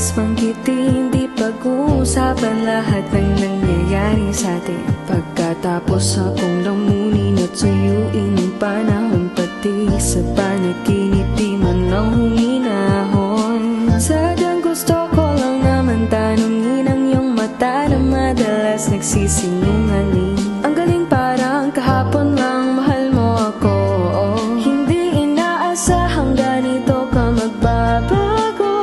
nais banggitin, di pag-uusapan lahat ng nangyayari sa atin. Pagkatapos akong lamunin at suyuin ang panahon, pati sa panaginip di man ang huminahon. Sadyang gusto ko lang naman tanungin ang iyong mata na madalas nagsisinungaling. Ang galing, parang kahapon lang mahal mo ako. Hindi inaasahang ganito ka magbabago.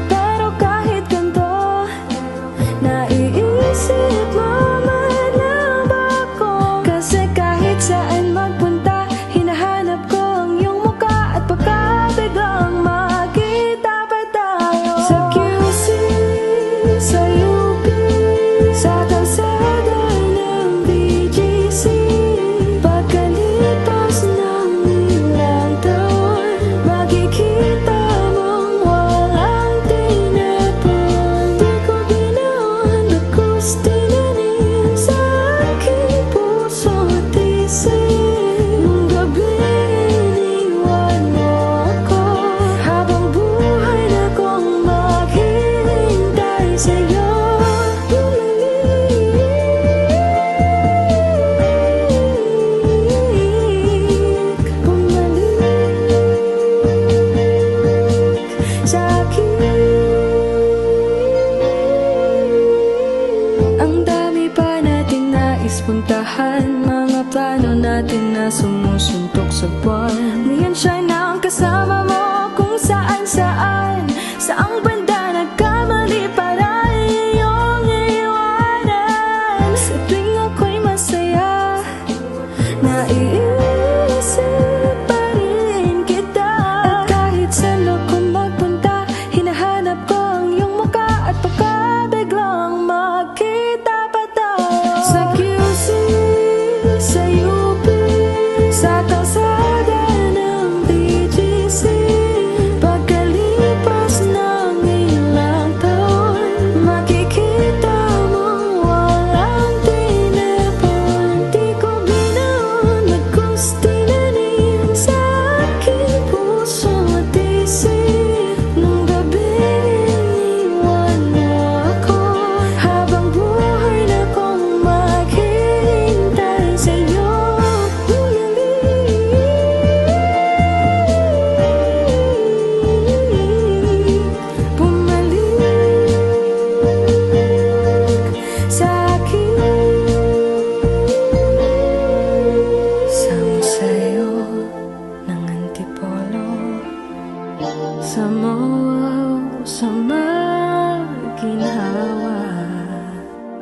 Pero kahit ganito, naiisip mo man lang ba ako? Kasi kahit saan magpunta, hinahanap ko ang iyong mukha. At baka biglang makita pa tayo sa QC, sa UP, sa kalsada ng BGC. Pagkalipas ng ilang taon, makikita mong walang tinapon. Di ko ginaon, bagkus tinanim sa aking puso at isip. Nung gabi iniwan mo ako, habang buhay na kong maghihintay sa'yo. Bumalik sa'kin. Ang dami pa nating nais puntahan, mga plano natin na sumusuntok sa buwan. Ngayon siya na ang kasama mo kung saan-saan. Saang banda nagkamali para iyong iwanan? Sa tuwing ako'y masaya, naiisip pa rin kita. At kahit saan ako magpunta, hinahanap ko ang iyong mukha. At baka biglang makita pa tayo sa QC, sa UP, sa kalsada ng BGC. Pagkalipas ng ilang taon, makikita mong walang tinapon. Di ko binaon, bagkus tinanim sa aking puso at isip. Nung gabi iniwan mo ako, habang buhay na kong maghihintay sa'yo. Bumalik sa'kin. Sama sa'yo ng antipolo, sa sa maginhawa.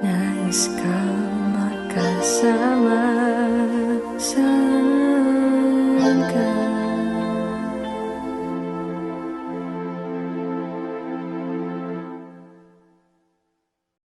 Nais kang makasama sa